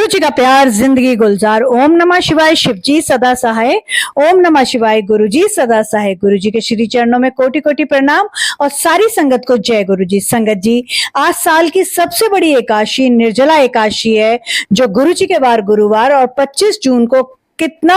गुरु जी का प्यार, जिंदगी गुलजार। ओम नमः शिवाय, शिव जी सदा सहाय। ओम नमः शिवाय, गुरु जी सदा सहाय। गुरु जी के श्री चरणों में कोटि कोटि प्रणाम और सारी संगत को जय गुरु जी। संगत जी, आज साल की सबसे बड़ी एकादशी निर्जला एकादशी है, जो गुरु जी के वार गुरुवार और 25 जून को कितना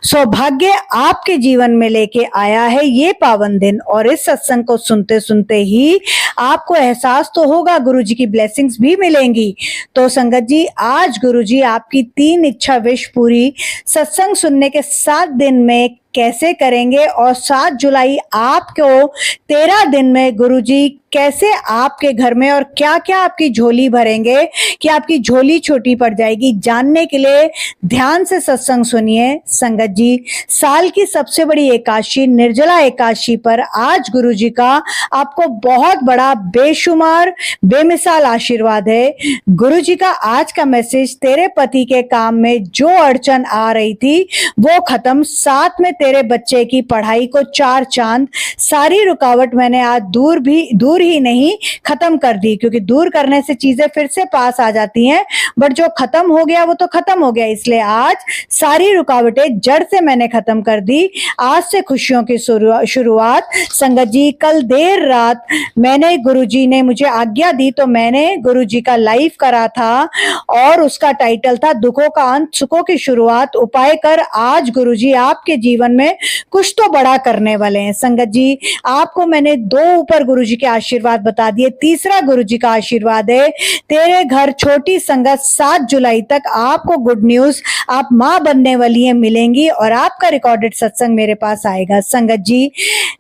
सौभाग्य आपके जीवन में लेके आया है ये पावन दिन। और इस सत्संग को सुनते सुनते ही आपको एहसास तो होगा, गुरु जी की ब्लेसिंग्स भी मिलेंगी। तो संगत जी, आज गुरु जी आपकी 3 इच्छा विश पूरी सत्संग सुनने के 7 दिन में कैसे करेंगे, और 7 जुलाई आपको 13 दिन में गुरुजी कैसे आपके घर में और क्या क्या आपकी झोली भरेंगे कि आपकी झोली छोटी पड़ जाएगी, जानने के लिए ध्यान से सत्संग सुनिए। संगत जी, साल की सबसे बड़ी एकादशी निर्जला एकादशी पर आज गुरुजी का आपको बहुत बड़ा बेशुमार बेमिसाल आशीर्वाद है। गुरुजी का आज का मैसेज, तेरे पति के काम में जो अड़चन आ रही थी वो खत्म, साथ में तेरे बच्चे की पढ़ाई को 4 चांद। सारी रुकावट मैंने आज दूर ही नहीं खत्म कर दी, क्योंकि दूर करने से चीजें फिर से पास आ जाती हैं, बट जो खत्म हो गया वो तो खत्म हो गया। इसलिए आज सारी रुकावटें जड़ से मैंने खत्म कर दी। आज से खुशियों की शुरुआत। संगत जी, कल देर रात मैंने, गुरुजी ने मुझे आज्ञा दी तो मैंने गुरुजी का लाइव करा था और उसका टाइटल था दुखों का अंत, सुखों की शुरुआत, उपाय कर। आज गुरुजी आपके जीवन में कुछ तो बड़ा करने वाले हैं। संगत जी, आपको मैंने 2 ऊपर गुरुजी के आशीर्वाद बता दिए। तीसरा गुरुजी का आशीर्वाद है, तेरे घर छोटी संगत 7 जुलाई तक आपको गुड न्यूज, आप मां बनने वाली है, मिलेंगी और आपका रिकॉर्डेड सत्संग मेरे पास आएगा। संगत जी,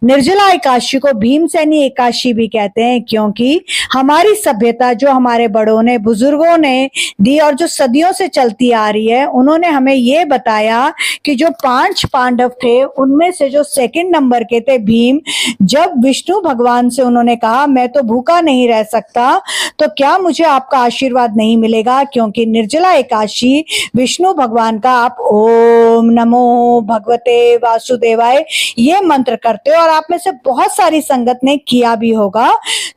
निर्जला एकादशी को भीमसेनी एकादशी भी कहते हैं, क्योंकि हमारी सभ्यता जो हमारे बड़ों ने, बुजुर्गों ने दी और जो सदियों से चलती आ रही है, उन्होंने हमें ये बताया कि जो 5 पांडव थे उनमें से जो 2nd नंबर के थे भीम, जब विष्णु भगवान से उन्होंने कहा मैं तो भूखा नहीं रह सकता, तो क्या मुझे आपका आशीर्वाद नहीं मिलेगा? क्योंकि निर्जला एकादशी विष्णु भगवान का आप ओम नमो भगवते वासुदेवाय ये मंत्र करते हो और आप में से बहुत सारी संगत ने किया भी होगा।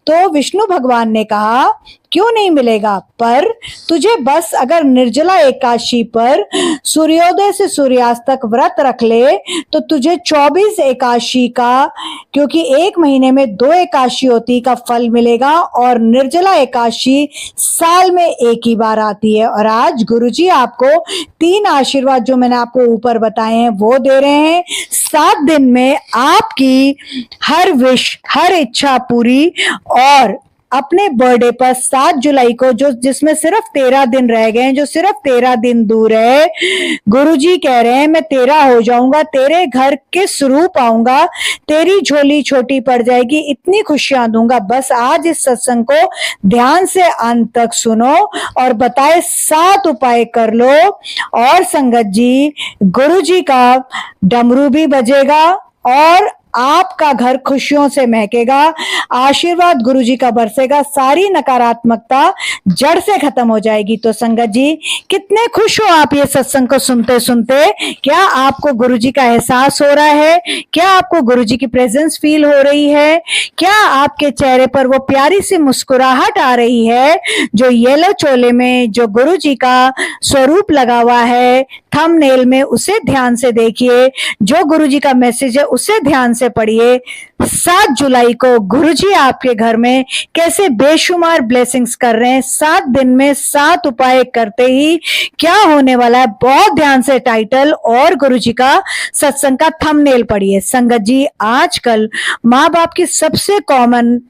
तो विष्णु भगवान ने कहा क्यों नहीं मिलेगा, पर तुझे बस अगर निर्जला एकादशी पर सूर्योदय से सूर्यास्त तक व्रत रख ले तो तुझे 24 एकादशी का, क्योंकि 1 महीने में 2 एकादशी होती, का फल मिलेगा। और निर्जला एकादशी साल में 1 ही बार आती है। और आज गुरुजी आपको 3 आशीर्वाद जो मैंने आपको ऊपर बताए हैं वो दे रहे हैं। 7 दिन में आपकी हर विश, हर इच्छा पूरी। और अपने बर्थडे पर 7 जुलाई को, जो जिसमें सिर्फ 13 दिन रह गए हैं, जो सिर्फ 13 दिन दूर है, गुरुजी कह रहे हैं मैं तेरा हो जाऊंगा, तेरे घर किस रूप आऊंगा, तेरी झोली छोटी पड़ जाएगी, इतनी खुशियां दूंगा। बस आज इस सत्संग को ध्यान से अंत तक सुनो और बताए 7 उपाय कर लो। और संगत जी, गुरुजी का डमरू भी बजेगा और आपका घर खुशियों से महकेगा, आशीर्वाद गुरुजी का बरसेगा, सारी नकारात्मकता जड़ से खत्म हो जाएगी। तो संगत जी, कितने खुश हो आप ये सत्संग को सुनते सुनते? क्या आपको गुरुजी का एहसास हो रहा है? क्या आपको गुरुजी की प्रेजेंस फील हो रही है? क्या आपके चेहरे पर वो प्यारी सी मुस्कुराहट आ रही है? जो येलो चोले में जो गुरुजी का स्वरूप लगा हुआ है थंबनेल में, उसे ध्यान से देखिए। जो गुरुजी का मैसेज है उसे ध्यान से पढ़िए। 7 जुलाई को गुरुजी आपके घर में कैसे बेशुमार ब्लेसिंग्स कर रहे हैं। 7 दिन में 7 उपाय करते ही क्या होने वाला है, बहुत ध्यान से टाइटल और गुरुजी का सत्संग का थंबनेल पढ़िए। संगत जी, आजकल माँ बाप की सबसे कॉमन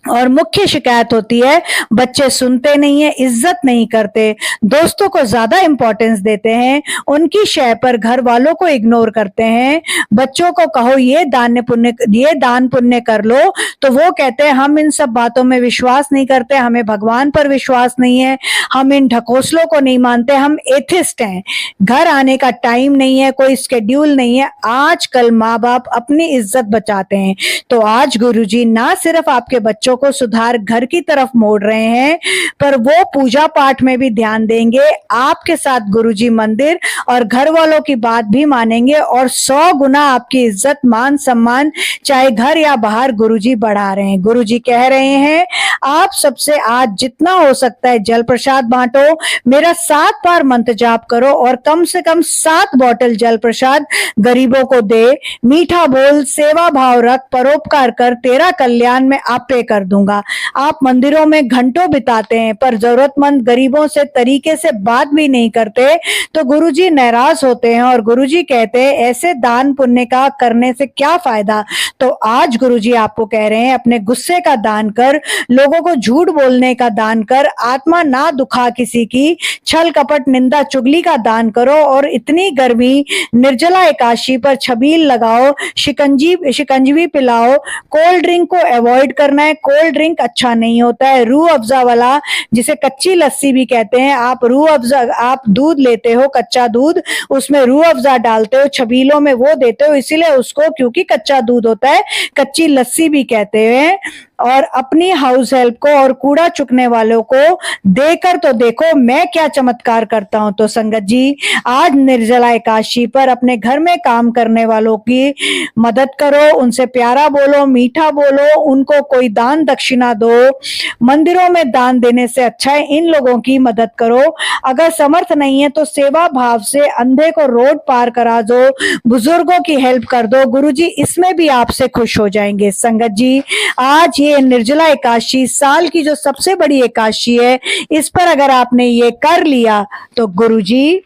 और मुख्य शिकायत होती है, बच्चे सुनते नहीं है, इज्जत नहीं करते, दोस्तों को ज्यादा इंपॉर्टेंस देते हैं, उनकी शय पर घर वालों को इग्नोर करते हैं। बच्चों को कहो ये दान पुण्य कर लो तो वो कहते हैं हम इन सब बातों में विश्वास नहीं करते, हमें भगवान पर विश्वास नहीं है, हम इन ढकोसलों को नहीं मानते, हम एथिस्ट हैं, घर आने का टाइम नहीं है, कोई स्केड्यूल नहीं है। आजकल माँ बाप अपनी इज्जत बचाते हैं। तो आज गुरुजी ना सिर्फ आपके बच्चों को सुधार घर की तरफ मोड़ रहे हैं, पर वो पूजा पाठ में भी ध्यान देंगे। आपके साथ गुरुजी मंदिर और घर वालों की बात भी मानेंगे और 100 गुना आपकी इज्जत मान सम्मान चाहे घर या बाहर गुरुजी बढ़ा रहे हैं। गुरुजी कह रहे हैं आप सबसे आज जितना हो सकता है जल प्रसाद बांटो, मेरा 7 बार मंत्र जाप करो और कम से कम 7 बॉटल जल प्रसाद गरीबों को दे। मीठा बोल, सेवा भाव रख, परोपकार कर, तेरा कल्याण मैं आपे कर दूंगा। आप मंदिरों में घंटों बिताते हैं पर जरूरतमंद गरीबों से तरीके से बात भी नहीं करते तो गुरुजी नाराज होते हैं और गुरुजी कहते हैं ऐसे दान पुण्य का करने से क्या फायदा। तो आज गुरुजी आपको कह रहे हैं अपने गुस्से का दान कर, लोगों को झूठ बोलने का दान कर, आत्मा ना दुखा किसी की, छल कपट निंदा चुगली का दान करो और इतनी गर्मी निर्जला एकादशी पर छबील लगाओ, शिकंजवी पिलाओ। कोल्ड ड्रिंक को अवॉइड करना है, कोल्ड ड्रिंक अच्छा नहीं होता है। रूह अफ़ज़ा वाला जिसे कच्ची लस्सी भी कहते हैं, आप रूह अफ़ज़ा, आप दूध लेते हो कच्चा दूध, उसमें रूह अफ़ज़ा डालते हो, छबीलों में वो देते हो, इसीलिए उसको क्योंकि कच्चा दूध होता है कच्ची लस्सी भी कहते हैं। और अपनी हाउस हेल्प को और कूड़ा चुकने वालों को देकर तो देखो मैं क्या चमत्कार करता हूं। तो संगत जी आज निर्जला एकादशी पर अपने घर में काम करने वालों की मदद करो, उनसे प्यारा बोलो, मीठा बोलो, उनको कोई दान दक्षिणा दो। मंदिरों में दान देने से अच्छा है इन लोगों की मदद करो। अगर समर्थ नहीं है तो सेवा भाव से अंधे को रोड पार करा दो, बुजुर्गों की हेल्प कर दो। गुरुजी इसमें भी आपसे खुश हो जाएंगे। संगत जी आज ये निर्जला एकादशी साल की जो सबसे बड़ी एकादशी है, इस पर अगर आपने ये कर लिया तो गुरुजी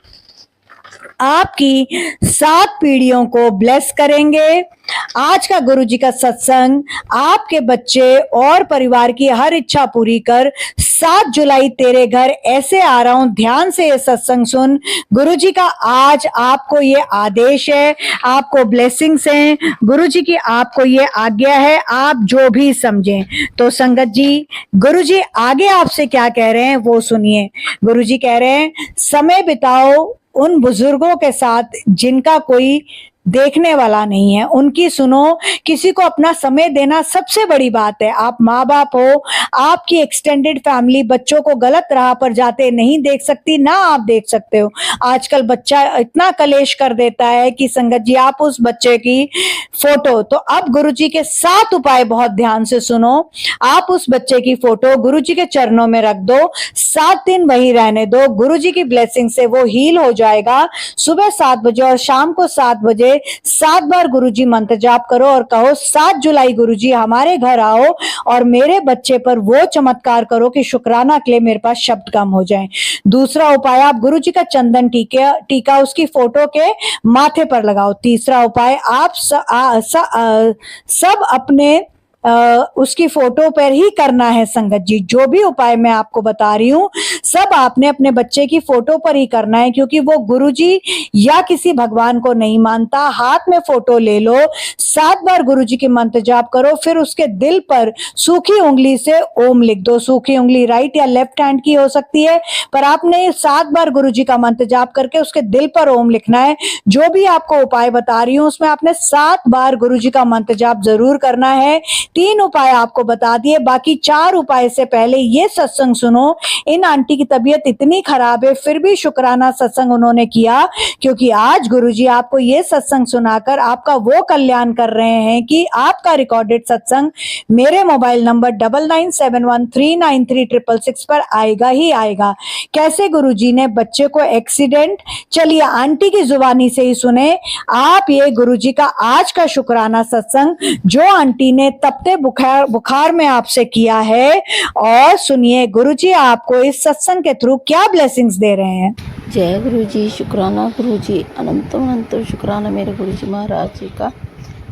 आपकी 7 पीढ़ियों को ब्लेस करेंगे। आज का गुरुजी का सत्संग आपके बच्चे और परिवार की हर इच्छा पूरी कर। 7 जुलाई तेरे घर ऐसे आ रहा हूं, ध्यान से ये सत्संग सुन। गुरुजी का आज आपको ये आदेश है, आपको ब्लेसिंग्स हैं, गुरुजी की आपको ये आज्ञा है, आप जो भी समझें। तो संगत जी गुरुजी आगे आपसे क्या कह रहे हैं वो सुनिए। गुरुजी कह रहे हैं समय बिताओ उन बुजुर्गों के साथ जिनका कोई देखने वाला नहीं है, उनकी सुनो। किसी को अपना समय देना सबसे बड़ी बात है। आप माँ बाप हो, आपकी एक्सटेंडेड फैमिली बच्चों को गलत राह पर जाते नहीं देख सकती, ना आप देख सकते हो। आजकल बच्चा इतना कलेश कर देता है कि संगत जी आप उस बच्चे की फोटो, तो अब गुरुजी के 7 उपाय बहुत ध्यान से सुनो। आप उस बच्चे की फोटो गुरुजी के चरणों में रख दो, 7 दिन वही रहने दो। गुरुजी की ब्लेसिंग से वो हील हो जाएगा। सुबह 7 बजे और शाम को 7 बजे 7 बार गुरुजी मंत्र जाप करो और कहो 7 जुलाई गुरुजी हमारे घर आओ और मेरे बच्चे पर वो चमत्कार करो कि शुक्राना के लिए मेरे पास शब्द कम हो जाए। दूसरा उपाय आप गुरुजी का चंदन टीका उसकी फोटो के माथे पर लगाओ। तीसरा उपाय आप सब अपने उसकी फोटो पर ही करना है। संगत जी जो भी उपाय मैं आपको बता रही हूँ सब आपने अपने बच्चे की फोटो पर ही करना है, क्योंकि वो गुरुजी या किसी भगवान को नहीं मानता। हाथ में फोटो ले लो, 7 बार गुरुजी के मंत्र जाप करो, फिर उसके दिल पर सूखी उंगली से ओम लिख दो। सूखी उंगली राइट या लेफ्ट हैंड की हो सकती है, पर आपने 7 बार गुरुजी का मंत्र जाप करके उसके दिल पर ओम लिखना है। जो भी आपको उपाय बता रही हूँ उसमें आपने 7 बार गुरुजी का मंत्र जाप जरूर करना है। 3 उपाय आपको बता दिए, बाकी 4 उपाय से पहले ये सत्संग सुनो। इन आंटी की तबीयत इतनी खराब है फिर भी शुक्राना सत्संग उन्होंने किया, क्योंकि आज गुरुजी आपको ये सत्संग सुनाकर आपका वो कल्याण कर रहे हैं कि आपका रिकॉर्डेड सत्संग मेरे मोबाइल नंबर 9971393666 पर आएगा ही आएगा। कैसे गुरुजी ने बच्चे को एक्सीडेंट, चलिए आंटी की जुबानी से ही सुने आप ये गुरुजी का आज का शुक्राना सत्संग जो आंटी ने तपते बुखार में आपसे किया है। और सुनिए गुरुजी आपको इस सत्संग के थ्रू क्या ब्लेसिंग्स दे रहे हैं। जय गुरुजी, शुक्राना गुरुजी, अनंत शुक्राना मेरे गुरुजी महाराज जी का।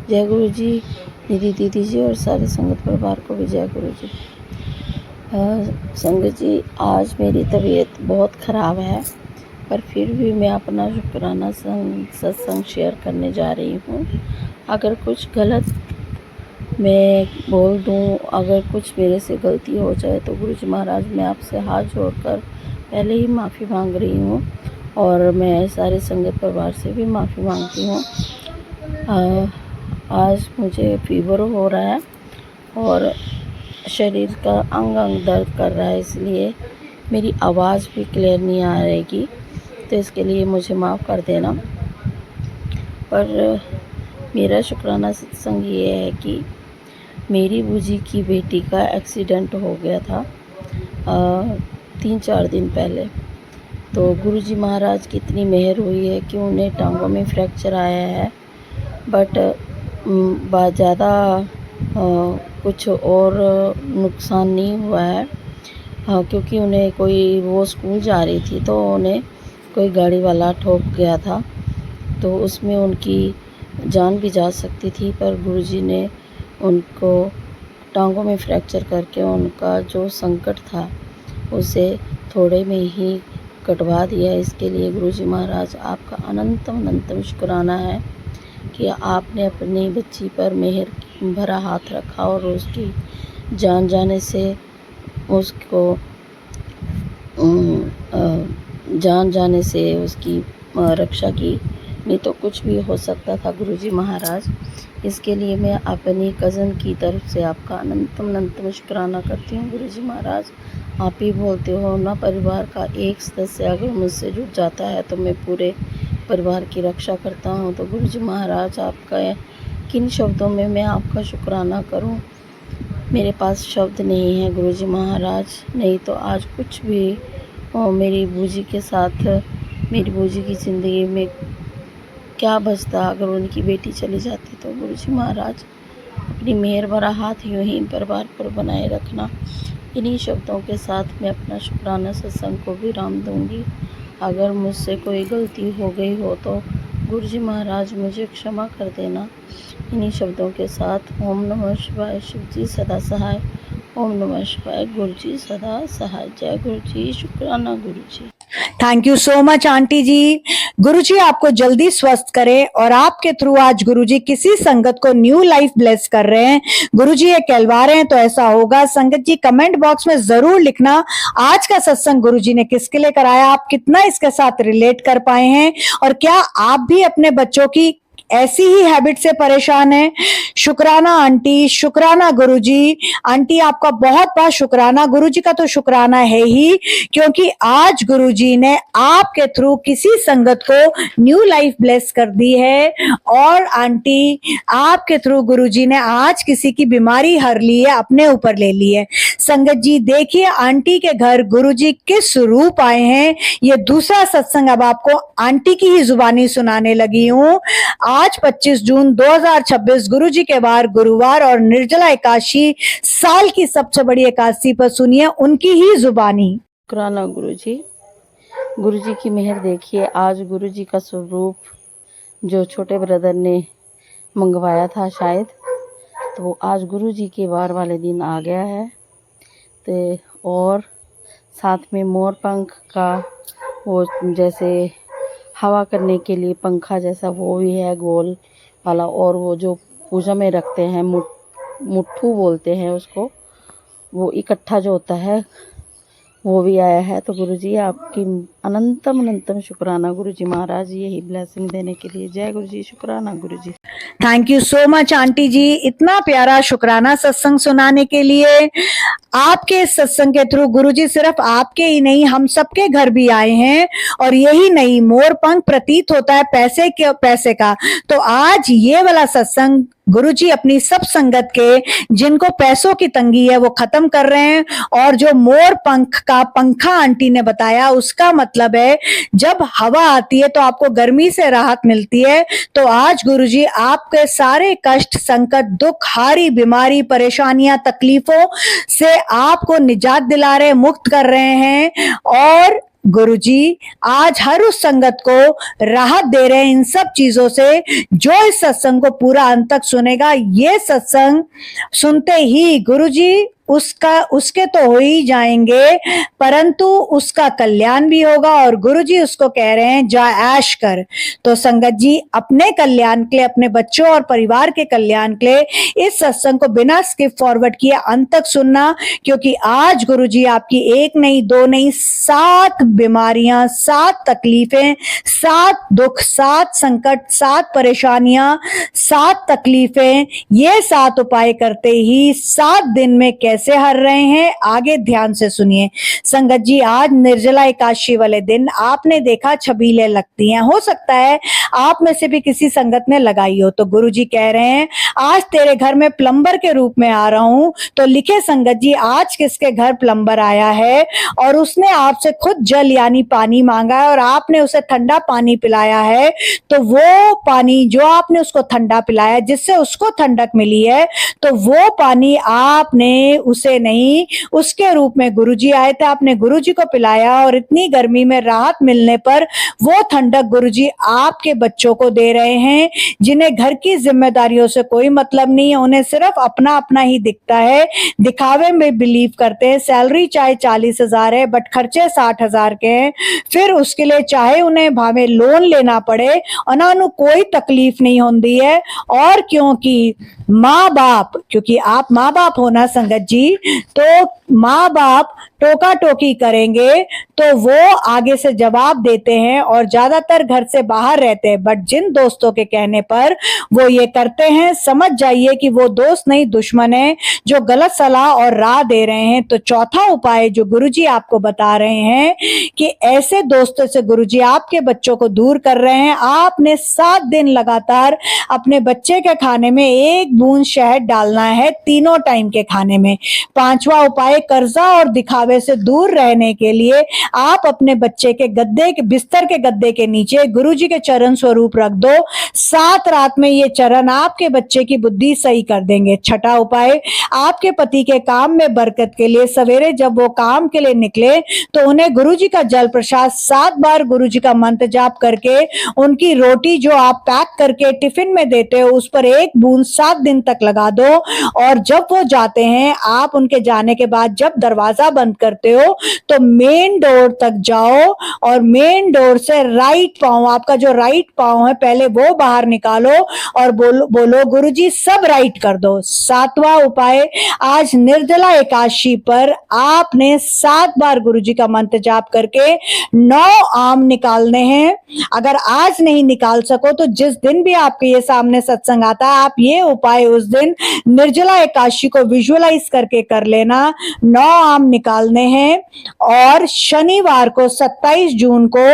जय गुरुजी, मेरी दीदी जी और सारे संगत परिवार को भी जय गुरुजी। संगत जी आज मेरी तबीयत बहुत ख़राब है, पर फिर भी मैं अपना शुक्राना सत्संग शेयर करने जा रही हूँ। अगर कुछ गलत मैं बोल दूँ, अगर कुछ मेरे से गलती हो जाए तो गुरुजी महाराज मैं आपसे हाथ जोड़कर पहले ही माफ़ी मांग रही हूँ और मैं सारे संगत परिवार से भी माफ़ी मांगती हूँ। आज मुझे फीवर हो रहा है और शरीर का अंग अंग दर्द कर रहा है, इसलिए मेरी आवाज़ भी क्लियर नहीं आ रहेगी, तो इसके लिए मुझे माफ़ कर देना। पर मेरा शुक्राना सत्संग ये है कि मेरी बूजी की बेटी का एक्सीडेंट हो गया था 3-4 दिन पहले। तो गुरुजी महाराज की इतनी मेहर हुई है कि उन्हें टांगों में फ्रैक्चर आया है, बट ज़्यादा कुछ और नुकसान नहीं हुआ है। क्योंकि उन्हें वो स्कूल जा रही थी तो उन्हें कोई गाड़ी वाला ठोक गया था, तो उसमें उनकी जान भी जा सकती थी, पर गुरुजी ने उनको टांगों में फ्रैक्चर करके उनका जो संकट था उसे थोड़े में ही कटवा दिया। इसके लिए गुरुजी महाराज आपका अनंतम अनंतम शुक्राना है कि आपने अपनी बच्ची पर मेहर भरा हाथ रखा और उसकी जान जाने से उसको जान जाने से उसकी रक्षा की, नहीं तो कुछ भी हो सकता था गुरुजी महाराज। इसके लिए मैं अपनी कज़न की तरफ से आपका अनंतम अनंतम शुक्राना करती हूँ गुरुजी महाराज। आप ही बोलते हो ना, परिवार का एक सदस्य अगर मुझसे जुड़ जाता है तो मैं पूरे परिवार की रक्षा करता हूँ। तो गुरुजी महाराज आपका किन शब्दों में मैं आपका शुक्राना करूँ, मेरे पास शब्द नहीं है गुरुजी महाराज। नहीं तो आज कुछ भी मेरी बूजी के साथ, मेरी बूजी की ज़िंदगी में क्या बचता अगर उनकी बेटी चली जाती। तो गुरुजी महाराज अपनी मेहर भरा हाथ यूँ ही परिवार पर बनाए रखना। इन्हीं शब्दों के साथ मैं अपना शुक्राना सत्संग को विराम दूंगी। अगर मुझसे कोई गलती हो गई हो तो गुरुजी महाराज मुझे क्षमा कर देना। इन्हीं शब्दों के साथ ओम नमः शिवाय, शिव जी सदा सहाय। ओम नमः शिवाय, गुरु जी सदा सहाय। जय गुरु जी, शुक्राना Guru ji. Thank you so much aunty ji. Guruji आपको जल्दी स्वस्थ करे और आपके थ्रू आज गुरुजी किसी संगत को न्यू लाइफ ब्लेस कर रहे हैं। गुरुजी ये कहलवा रहे हैं तो ऐसा होगा। संगत जी कमेंट बॉक्स में जरूर लिखना आज का सत्संग गुरुजी ने किसके लिए कराया, आप कितना इसके साथ रिलेट कर पाए हैं और क्या आप भी अपने बच्चों की ऐसी ही हैबिट से परेशान है। शुक्राना आंटी, शुक्राना गुरुजी। आंटी आपका बहुत बहुत शुक्राना। गुरुजी का तो शुक्राना है ही, क्योंकि आज गुरुजी ने आपके थ्रू किसी संगत को न्यू लाइफ ब्लेस कर दी है। और आंटी आपके थ्रू गुरुजी ने आज किसी की बीमारी हर ली है, अपने ऊपर ले ली है। संगत जी देखिए आंटी के घर गुरुजी किस रूप आए हैं। ये दूसरा सत्संग अब आपको आंटी की ही जुबानी सुनाने लगी हूं। आज 25 जून 2026 गुरुजी के वार गुरुवार और निर्जला एकादशी, साल की सबसे बड़ी एकादशी पर सुनिए उनकी ही जुबानी। शुक्राना गुरुजी। गुरुजी की मेहर देखिए, आज गुरुजी का स्वरूप जो छोटे ब्रदर ने मंगवाया था शायद, तो आज गुरुजी के वार वाले दिन आ गया है। तो और साथ में मोर पंख का वो जैसे हवा करने के लिए पंखा जैसा वो भी है गोल वाला, और वो जो पूजा में रखते हैं मुट्ठू बोलते हैं उसको, वो इकट्ठा जो होता है वो भी आया है। तो गुरुजी आपकी अनंतम अनंतम शुक्राना गुरुजी महाराज, यही ब्लेसिंग देने के लिए। जय गुरुजी, शुक्राना Guruji. Thank you so much aunty ji, इतना प्यारा शुक्राना सत्संग सुनाने के लिए। आपके सत्संग के थ्रू गुरुजी सिर्फ आपके ही नहीं हम सबके घर भी आए हैं, और यही नहीं मोर पंख प्रतीत होता है पैसे का। तो आज ये वाला सत्संग गुरुजी अपनी सब संगत के जिनको पैसों की तंगी है वो खत्म कर रहे हैं। और जो मोर पंख का पंखा आंटी ने बताया उसका मतलब है जब हवा आती है तो आपको गर्मी से राहत मिलती है। तो आज गुरुजी आपके सारे कष्ट, संकट, दुख, हारी, बीमारी, परेशानियां, तकलीफों से आपको निजात दिला रहे, मुक्त कर रहे हैं। और गुरुजी आज हर उस संगत को राहत दे रहे हैं इन सब चीजों से जो इस सत्संग को पूरा अंत तक सुनेगा। ये सत्संग सुनते ही गुरुजी उसके तो हो ही जाएंगे, परंतु उसका कल्याण भी होगा। और गुरुजी उसको कह रहे हैं जा ऐश कर। तो संगत जी अपने कल्याण के लिए, अपने बच्चों और परिवार के कल्याण के लिए इस सत्संग को बिना स्किप फॉरवर्ड किए अंत तक सुनना, क्योंकि आज गुरुजी आपकी एक नहीं, दो नहीं, 7 बीमारियां, 7 तकलीफें, 7 दुख, 7 संकट, 7 परेशानियां, 7 तकलीफें, ये 7 उपाय करते ही 7 दिन में कैसे कैसे हर रहे हैं, आगे ध्यान से सुनिए। संगत जी, आज निर्जला एकादशी वाले दिन आपने देखा छबीलें लगती हैं, हो सकता है आप में से भी किसी संगत ने लगाई हो। तो गुरुजी कह रहे हैं आज तेरे घर में प्लम्बर के रूप में आ रहा हूं। तो लिखे संगत जी, आज किसके घर प्लम्बर आया है और उसने आपसे खुद जल यानी पानी मांगा है और आपने उसे ठंडा पानी पिलाया है। तो वो पानी जो आपने उसको ठंडा पिलाया, जिससे उसको ठंडक मिली है, तो वो पानी आपने उसे नहीं, उसके रूप में गुरुजी आए थे, आपने गुरुजी को पिलाया और इतनी गर्मी में राहत मिलने पर वो ठंडक गुरुजी आपके बच्चों को दे रहे हैं, जिन्हें घर की जिम्मेदारियों से कोई मतलब नहीं है, उन्हें सिर्फ अपना अपना ही दिखता है, दिखावे में बिलीव करते हैं। सैलरी चाहे 40,000 है बट खर्चे 60,000 के हैं, फिर उसके लिए चाहे उन्हें भावे लोन लेना पड़े और ना उन्हें कोई तकलीफ नहीं होती है। और क्योंकि माँ बाप, क्योंकि आप माँ बाप हो ना संगत जी, तो माँ बाप टोका टोकी करेंगे तो वो आगे से जवाब देते हैं और ज्यादातर घर से बाहर रहते हैं। बट जिन दोस्तों के कहने पर वो ये करते हैं, समझ जाइए कि वो दोस्त नहीं दुश्मन है जो गलत सलाह और राह दे रहे हैं। तो चौथा उपाय जो गुरुजी आपको बता रहे हैं कि ऐसे दोस्तों से गुरुजी आपके बच्चों को दूर कर रहे हैं। आपने 7 दिन लगातार अपने बच्चे के खाने में 1 बूंद शहद डालना है, तीनों टाइम के खाने में। 5वां उपाय, कर्जा और दिखावे से दूर रहने के लिए आप अपने बच्चे के बिस्तर के गद्दे के नीचे गुरुजी के चरण स्वरूप रख दो। 7 रात में ये चरण आपके बच्चे की बुद्धि सही कर देंगे। 6ठा उपाय, आपके पति के काम में बरकत के लिए सवेरे जब वो काम के लिए निकले तो उन्हें गुरुजी का जल प्रसाद 7 बार गुरुजी का मंत्र जाप करके उनकी रोटी जो आप पैक करके टिफिन में देते हो उस पर 1 बूंद 7 दिन तक लगा दो। और जब वो जाते हैं, आप उनके जाने के बाद जब दरवाजा बंद करते हो तो मेन डोर तक जाओ और मेन डोर से राइट पांव, आपका जो राइट पांव है पहले वो बाहर निकालो और बोलो गुरुजी सब राइट कर दो। 7वां उपाय, आज निर्जला एकादशी पर आपने 7 बार गुरुजी का मंत्र जाप करके 9 आम निकालने हैं। अगर आज नहीं निकाल सको तो जिस दिन भी आपके ये सामने सत्संग आता है, आप ये उपाय उस दिन निर्जला एकादशी को विजुअलाइज करके कर लेना। 9 आम निकालने हैं और शनिवार को 27 जून को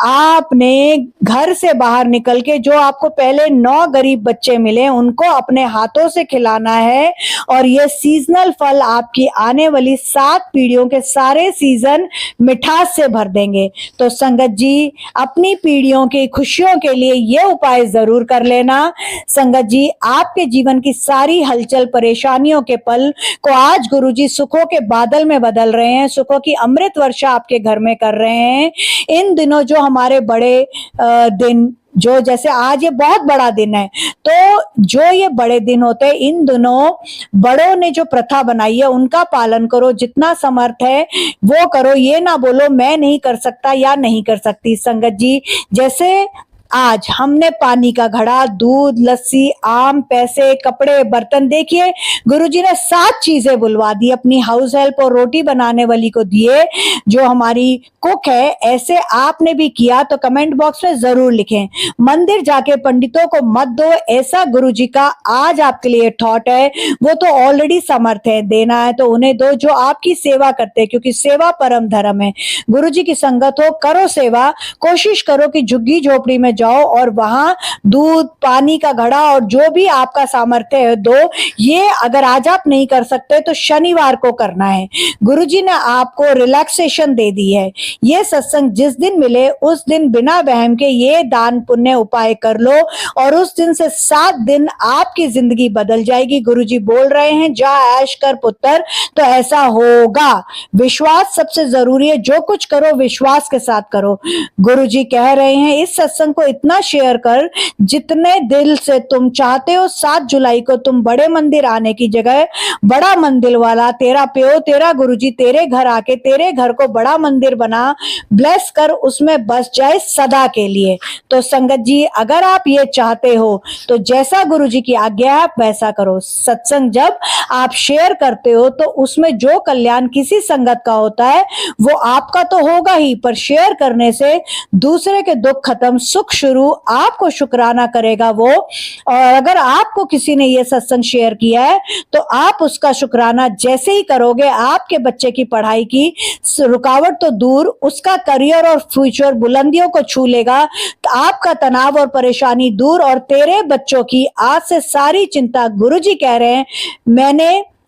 आपने घर से बाहर निकल के जो आपको पहले 9 गरीब बच्चे मिले उनको अपने हाथों से खिलाना है। और ये सीजनल फल आपकी आने वाली 7 पीढ़ियों के सारे सीजन मिठास से भर देंगे। तो संगत जी, अपनी पीढ़ियों की खुशियों के लिए ये उपाय जरूर कर लेना। संगत जी, आपके जीवन की सारी हलचल परेशानियों के पल को आज गुरुजी सुखों के बादल में बदल रहे हैं, सुखों की अमृत वर्षा आपके घर में कर रहे हैं। इन दिनों जो हमारे बड़े दिन, जो जैसे आज ये बहुत बड़ा दिन है, तो जो ये बड़े दिन होते हैं, इन दिनों बड़ों ने जो प्रथा बनाई है उनका पालन करो, जितना समर्थ है वो करो। ये ना बोलो मैं नहीं कर सकता या नहीं कर सकती। संगत जी, जैसे आज हमने पानी का घड़ा, दूध, लस्सी, आम, पैसे, कपड़े, बर्तन, देखिए गुरुजी ने 7 चीजें बुलवा दी, अपनी हाउस हेल्प और रोटी बनाने वाली को दिए जो हमारी कुक है। ऐसे आपने भी किया तो कमेंट बॉक्स में जरूर लिखें। मंदिर जाके पंडितों को मत दो, ऐसा गुरुजी का आज आपके लिए थॉट है। वो तो ऑलरेडी समर्थ है, देना है तो उन्हें दो जो आपकी सेवा करते हैं, क्योंकि सेवा परम धर्म है। गुरुजी की संगत हो, करो सेवा, कोशिश करो कि झुग्गी झोपड़ी में जाओ और वहां दूध, पानी का घड़ा और जो भी आपका सामर्थ्य है दो। ये अगर आज आप नहीं कर सकते तो शनिवार को करना है। गुरुजी ने आपको रिलैक्सेशन दे दी है। ये सत्संग जिस दिन मिले उस दिन बिना वहम के ये दान पुण्य उपाय कर लो और उस दिन से 7 दिन आपकी जिंदगी बदल जाएगी। गुरुजी बोल रहे हैं जा ऐश कर पुत्र, तो ऐसा होगा। विश्वास सबसे जरूरी है, जो कुछ करो विश्वास के साथ करो। गुरुजी कह रहे हैं इस सत्संग को इतना शेयर कर जितने दिल से तुम चाहते हो। 7 जुलाई को तुम बड़े मंदिर आने की जगह बड़ा मंदिर वाला तेरा प्यो, तेरा गुरुजी तेरे घर आके तेरे घर को बड़ा मंदिर बना, ब्लेस कर, उसमें बस जाए सदा के लिए। तो संगत जी, अगर आप ये चाहते हो तो जैसा गुरुजी की आज्ञा है वैसा करो। सत्संग जब आप शेयर करते हो तो उसमें जो कल्याण किसी संगत का होता है वो आपका तो होगा ही, पर शेयर करने से दूसरे के दुख खत्म, सुख शुरू आपको शुक्राना करेगा वो। और अगर आपको किसी ने ये सत्संग शेयर किया है तो आप उसका शुक्राना जैसे ही करोगे, आपके बच्चे की पढ़ाई की रुकावट तो दूर, उसका करियर और फ्यूचर बुलंदियों को छू लेगा, तो आपका तनाव और परेशानी दूर, और तेरे बच्चों की आज से सारी चिंता गुरुजी कह रहे हैं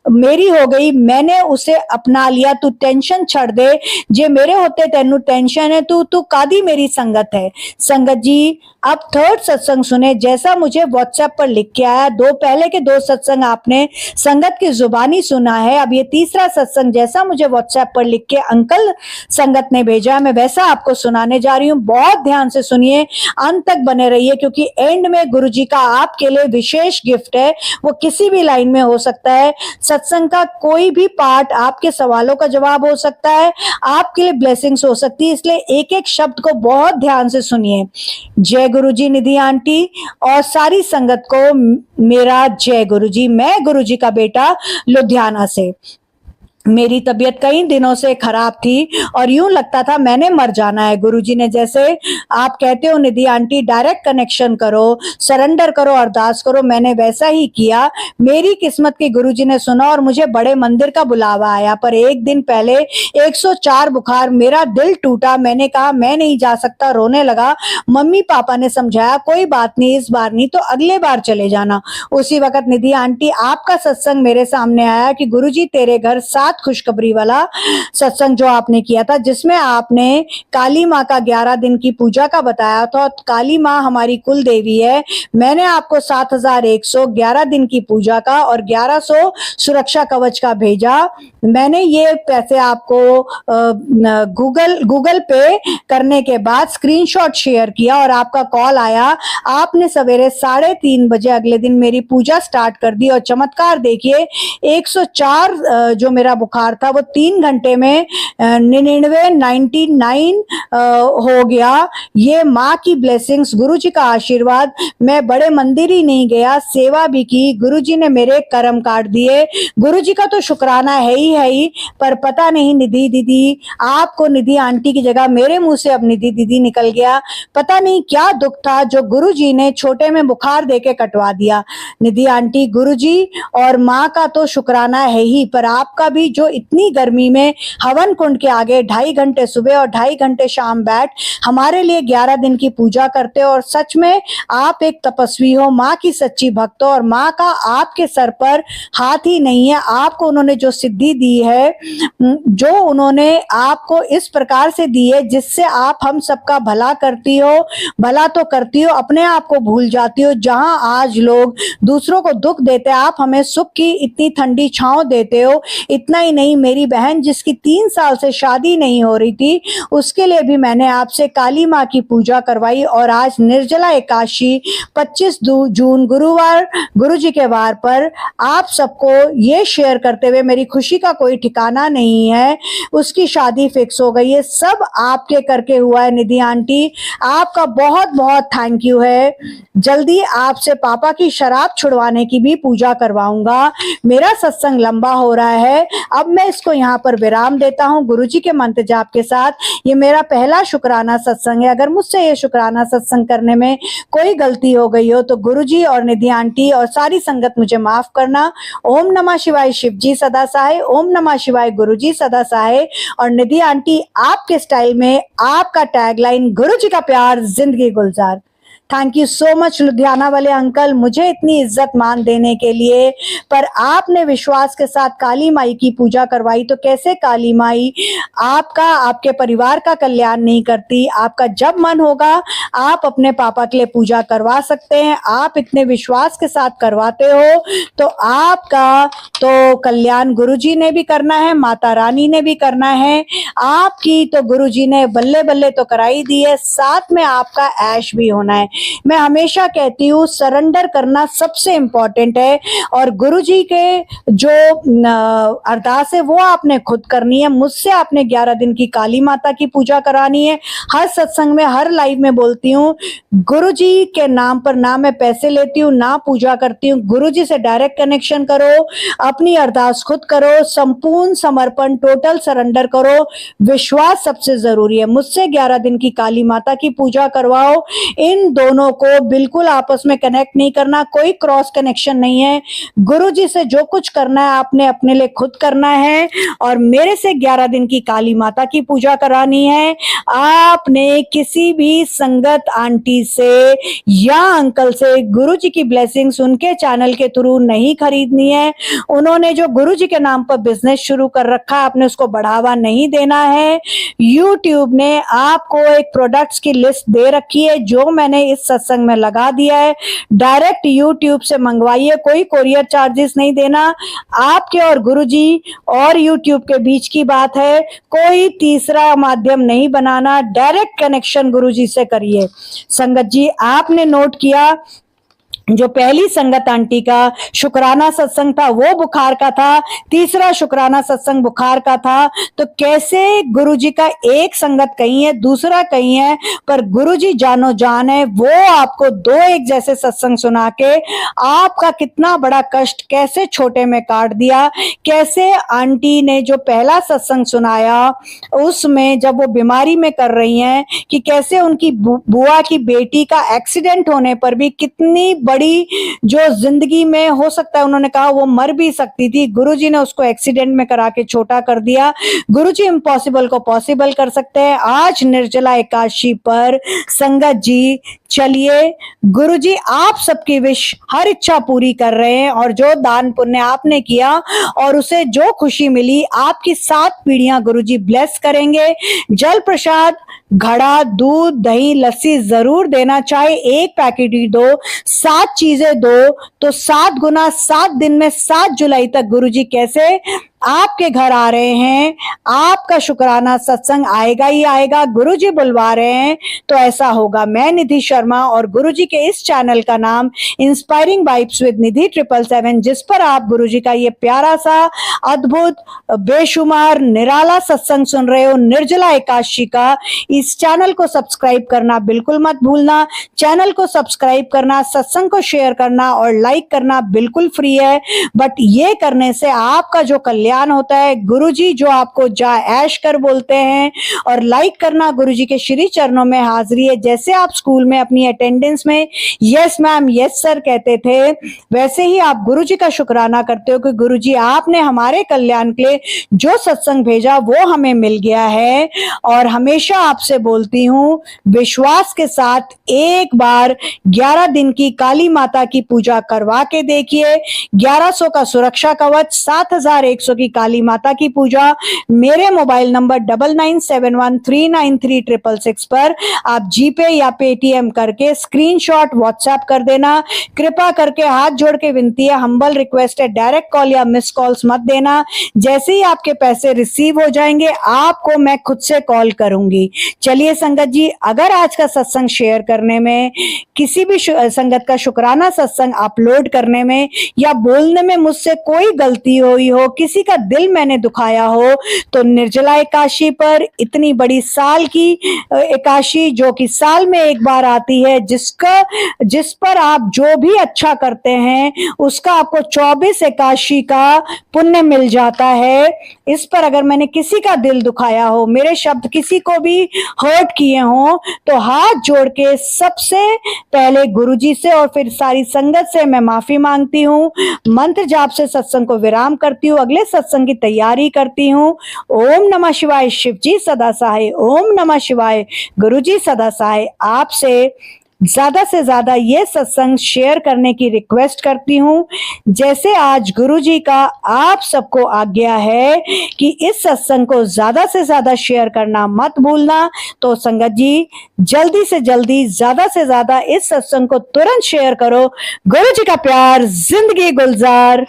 मेरी हो गई, मैंने उसे अपना लिया, तू टेंशन छड़ दे, जे मेरे होते तेनू टेंशन है, तू कादी मेरी संगत है। संगत जी अब थर्ड सत्संग सुने, जैसा मुझे व्हाट्सएप पर लिख के आया। पहले के दो सत्संग आपने संगत की जुबानी सुना है, अब ये तीसरा सत्संग जैसा मुझे व्हाट्सएप पर लिख के अंकल संगत ने भेजा, मैं वैसा आपको सुनाने जा रही हूँ। बहुत ध्यान से सुनिए, अंत तक बने रहिए, क्योंकि एंड में गुरुजी का आपके लिए विशेष गिफ्ट है, वो किसी भी लाइन में हो सकता है। सत्संग का कोई भी पार्ट आपके सवालों का जवाब हो सकता है, आपके लिए ब्लेसिंग्स हो सकती है, इसलिए एक एक शब्द को बहुत ध्यान से सुनिए। जय गुरुजी निधि आंटी और सारी संगत को मेरा जय गुरुजी। मैं गुरुजी का बेटा लुधियाना से। मेरी तबीयत कई दिनों से खराब थी और यूं लगता था मैंने मर जाना है। गुरुजी ने जैसे आप कहते हो निधि आंटी डायरेक्ट कनेक्शन करो, सरेंडर करो, अरदास करो, मैंने वैसा ही किया। मेरी किस्मत की गुरुजी ने सुना और मुझे बड़े मंदिर का बुलावा आया, पर एक दिन पहले 104 बुखार, मेरा दिल टूटा, मैंने कहा मैं नहीं जा सकता, रोने लगा। मम्मी पापा ने समझाया कोई बात नहीं, इस बार नहीं तो अगले बार चले जाना। उसी वक्त निधि आंटी आपका सत्संग मेरे सामने आया कि गुरुजी तेरे घर 7 खुशखबरी वाला सत्संग जो आपने किया था, जिसमें आपने काली माँ का 11 दिन की पूजा का बताया था। काली माँ हमारी कुल देवी है। मैंने आपको 7111 दिन की पूजा का और 1100 सुरक्षा कवच का भेजा। मैंने ये पैसे आपको गूगल पे करने के बाद स्क्रीनशॉट शेयर किया और आपका कॉल आया। आपने सवेरे 3:30 बजे अगले दिन मेरी पूजा स्टार्ट कर दी और चमत्कार देखिए, 104 जो मेरा बुखार था वो 3 घंटे में 99 हो गया। ये माँ की ब्लेसिंग्स, गुरुजी का आशीर्वाद। मैं बड़े मंदिर ही नहीं गया, सेवा भी की, गुरुजी ने मेरे कर्म काट दिए। गुरुजी का तो शुक्राना है ही, पर पता नहीं निधि दीदी, आपको निधि आंटी की जगह मेरे मुंह से अब निधि दीदी निकल गया। पता नहीं क्या दुख था जो गुरुजी ने छोटे में बुखार देके कटवा दिया। निधि आंटी, गुरुजी और माँ का तो शुक्राना है ही, पर आपका भी जो इतनी गर्मी में हवन कुंड के आगे 2.5 घंटे सुबह और 2.5 घंटे शाम बैठ हमारे लिए 11 दिन की पूजा करते हो, और सच में आप एक तपस्वी हो, माँ की सच्ची भक्त हो, और माँ का आपके सर पर हाथ ही नहीं है। आपको उन्होंने जो सिद्धि दी है, जो उन्होंने आपको इस प्रकार से दी है जिससे आप हम सबका भला करती हो, भला तो करती हो, अपने आप को भूल जाती हो। जहां आज लोग दूसरों को दुख देते हैं, आप हमें सुख की इतनी ठंडी छांव देते हो। इतना ही नहीं, मेरी बहन जिसकी 3 साल से शादी नहीं हो रही थी, उसके लिए भी मैंने आपसे काली माँ की पूजा करवाई। और आज निर्जला एकादशी 25 जून गुरुवार, गुरुजी के वार पर आप सबको ये शेयर करते हुए मेरी खुशी का कोई ठिकाना नहीं है। उसकी शादी फिक्स हो गई है, सब आपके करके हुआ है। निधि आंटी, आपका बहुत बहुत थैंक यू है। जल्दी आपसे पापा की शराब छुड़वाने की भी पूजा करवाऊंगा। मेरा सत्संग लंबा हो रहा है, अब मैं इसको यहाँ पर विराम देता हूँ गुरुजी के मंत्र जाप के साथ। ये मेरा पहला शुक्राना सत्संग है। अगर मुझसे ये शुक्राना सत्संग करने में कोई गलती हो गई हो तो गुरुजी और निधि आंटी और सारी संगत मुझे माफ करना। ओम नमः शिवाय शिव जी सदा सहाय, ओम नमः शिवाय गुरुजी सदा सहाय। और निधि आंटी, आपके स्टाइल में आपका टैगलाइन, गुरुजी का प्यार जिंदगी गुलजार। Thank you so much Ludhiana वाले अंकल, मुझे इतनी इज्जत मान देने के लिए। पर आपने विश्वास के साथ काली माई की पूजा करवाई, तो कैसे काली माई आपका, आपके परिवार का कल्याण नहीं करती? आपका जब मन होगा आप अपने पापा के लिए पूजा करवा सकते हैं। आप इतने विश्वास के साथ करवाते हो तो आपका तो कल्याण गुरुजी ने भी करना है, माता रानी ने भी करना है। आपकी तो गुरुजी ने बल्ले बल्ले तो कराई दी है, साथ में आपका ऐश भी होना है। मैं हमेशा कहती हूँ सरेंडर करना सबसे इम्पोर्टेंट है, और गुरुजी के जो अरदास है वो आपने खुद करनी है। मुझसे आपने 11 दिन की काली माता की पूजा करानी है। हर सत्संग में, हर लाइव में बोलती हूँ, गुरुजी के नाम पर ना मैं पैसे लेती हूँ ना पूजा करती हूँ। गुरुजी से डायरेक्ट कनेक्शन करो, अपनी अरदास खुद करो, संपूर्ण समर्पण, टोटल सरेंडर करो। विश्वास सबसे जरूरी है। मुझसे 11 दिन की काली माता की पूजा करवाओ। इन दोनों को बिल्कुल आपस में कनेक्ट नहीं करना, कोई क्रॉस कनेक्शन नहीं है। गुरुजी से जो कुछ करना है आपने अपने लिए खुद करना है, और मेरे से 11 दिन की काली माता की पूजा करानी है। आपने किसी भी संगत आंटी से या अंकल से गुरुजी की ब्लेसिंग्स उनके चैनल के थ्रू नहीं खरीदनी है। उन्होंने जो गुरुजी के नाम पर बिजनेस शुरू कर रखा है, आपने उसको बढ़ावा नहीं देना है। यूट्यूब ने आपको एक प्रोडक्ट्स की लिस्ट दे रखी है जो मैंने इस सत्संग में लगा दिया है। डायरेक्ट यूट्यूब से मंगवाइए, कोई कोरियर चार्जेस नहीं देना। आपके और गुरुजी और यूट्यूब के बीच की बात है, कोई तीसरा माध्यम नहीं बनाना। डायरेक्ट कनेक्शन गुरुजी से करिए। संगत जी, आपने नोट किया जो पहली संगत आंटी का शुक्राना सत्संग था वो बुखार का था, तीसरा शुक्राना सत्संग बुखार का था। तो कैसे गुरुजी का एक संगत कहीं है, दूसरा कहीं है, पर गुरुजी जानो जान है। वो आपको दो एक जैसे सत्संग सुना के आपका कितना बड़ा कष्ट कैसे छोटे में काट दिया। कैसे आंटी ने जो पहला सत्संग सुनाया उसमें जब वो बीमारी में कर रही हैं कि कैसे उनकी बुआ की बेटी का एक्सीडेंट होने पर भी कितनी बड़ी जो जिंदगी में हो सकता है, उन्होंने कहा वो मर भी सकती थी, गुरुजी ने उसको एक्सीडेंट में करा के छोटा कर दिया। गुरुजी इम्पॉसिबल को पॉसिबल कर सकते हैं। आज निर्जला एकादशी पर संगत जी चलिए, गुरुजी आप सबकी विश हर इच्छा पूरी कर रहे हैं, और जो दान पुण्य आपने किया और उसे जो खुशी मिली, आपकी 7 पीढ़ियां गुरुजी ब्लेस करेंगे। जल प्रसाद, घड़ा, दूध, दही, लस्सी जरूर देना, चाहे एक पैकेट ही दो, 7 चीजें दो, तो 7 गुना 7 दिन में 7 जुलाई तक गुरुजी कैसे आपके घर आ रहे हैं। आपका शुक्राना सत्संग आएगा ही आएगा। गुरुजी बुलवा रहे हैं तो ऐसा होगा। मैं निधि शर्मा और गुरुजी के इस चैनल का नाम इंस्पायरिंग वाइब्स विद निधि 777, जिस पर आप गुरुजी का ये प्यारा सा अद्भुत बेशुमार निराला सत्संग सुन रहे हो, निर्जला एकादशी का। इस चैनल को सब्सक्राइब करना बिल्कुल मत भूलना। चैनल को सब्सक्राइब करना, सत्संग को शेयर करना और लाइक करना बिल्कुल फ्री है, बट ये करने से आपका जो कल्याण होता है, गुरुजी जो आपको जा ऐश कर बोलते हैं। और लाइक करना, गुरुजी के श्री चरणों में हाजिरी है। जैसे आप स्कूल में अपनी अटेंडेंस में यस मैम, यस सर कहते थे, वैसे ही आप गुरुजी का शुक्राना करते हो कि गुरुजी आपने हमारे कल्याण के लिए जो सत्संग भेजा वो हमें मिल गया है। और हमेशा आपसे बोलती हूँ, विश्वास के साथ एक बार 11 दिन की काली माता की पूजा करवा के देखिए। 1100 का सुरक्षा कवच, 7100 की काली माता की पूजा। मेरे मोबाइल नंबर 9971393666 पर आप जीपे या पेटीएम करके स्क्रीनशॉट व्हाट्सएप कर देना। कृपा करके हाथ जोड़ के विनती है, हम्बल रिक्वेस्ट है, डायरेक्ट कॉल या मिस कॉल्स मत देना। जैसे ही आपके पैसे रिसीव हो जाएंगे आपको मैं खुद से कॉल करूंगी। चलिए संगत जी, अगर आज का सत्संग शेयर करने में, किसी भी संगत का शुक्राना सत्संग अपलोड करने में या बोलने में मुझसे कोई गलती हुई हो, किसी का दिल मैंने दुखाया हो, तो निर्जला एकादशी पर, इतनी बड़ी साल की एकादशी जो कि साल में एक बार आती है, जिस पर आप जो भी अच्छा करते हैं उसका आपको 24 एकादशी का पुण्य मिल जाता है। इस पर अगर मैंने किसी का दिल दुखाया हो, मेरे शब्द किसी को भी हर्ट किए हो, तो हाथ जोड़ के सबसे पहले गुरुजी से और फिर सारी संगत से मैं माफी मांगती हूँ। मंत्र जाप से सत्संग को विराम करती हूँ, अगले सत्संग की तैयारी करती हूँ। ओम नमः शिवाय, शिव जी सदा सहाय। ओम नमः शिवाय, गुरुजी सदा सहाय। आपसे ज्यादा से ज्यादा ये सत्संग शेयर करने की रिक्वेस्ट करती हूँ। जैसे आज गुरुजी का आप सबको आज्ञा है कि इस सत्संग को ज्यादा से ज्यादा शेयर करना मत भूलना, तो संगत जी जल्दी से जल्दी ज्यादा से ज्यादा इस सत्संग को तुरंत शेयर करो। गुरुजी का प्यार, जिंदगी गुलजार।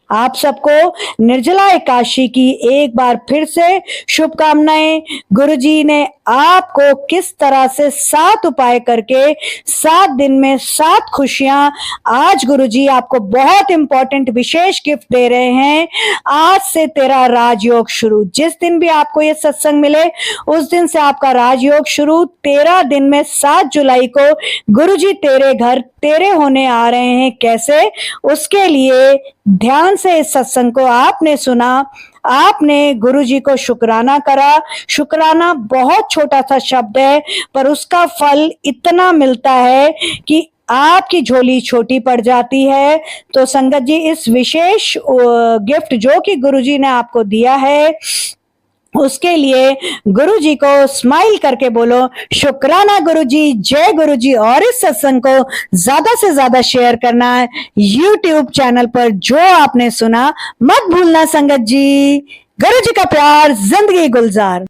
आप सबको निर्जला एकादशी की एक बार फिर से शुभकामनाएं। गुरुजी ने आपको किस तरह से 7 उपाय करके 7 दिन में 7 खुशियां, आज गुरुजी आपको बहुत इंपॉर्टेंट विशेष गिफ्ट दे रहे हैं। आज से तेरा राजयोग शुरू। जिस दिन भी आपको ये सत्संग मिले उस दिन से आपका राजयोग शुरू। 13 दिन में 7 जुलाई को गुरुजी तेरे घर तेरे होने आ रहे हैं। कैसे? उसके लिए ध्यान से इस सत्संग को आपने सुना, आपने गुरुजी को शुक्राना करा। शुक्राना बहुत छोटा सा शब्द है पर उसका फल इतना मिलता है कि आपकी झोली छोटी पड़ जाती है। तो संगत जी, इस विशेष गिफ्ट जो कि गुरुजी ने आपको दिया है उसके लिए गुरुजी को स्माइल करके बोलो शुक्राना गुरुजी, जय गुरुजी। और इस सत्संग को ज्यादा से ज्यादा शेयर करना है YouTube चैनल पर। जो आपने सुना मत भूलना संगत जी। गुरुजी का प्यार, जिंदगी गुलजार।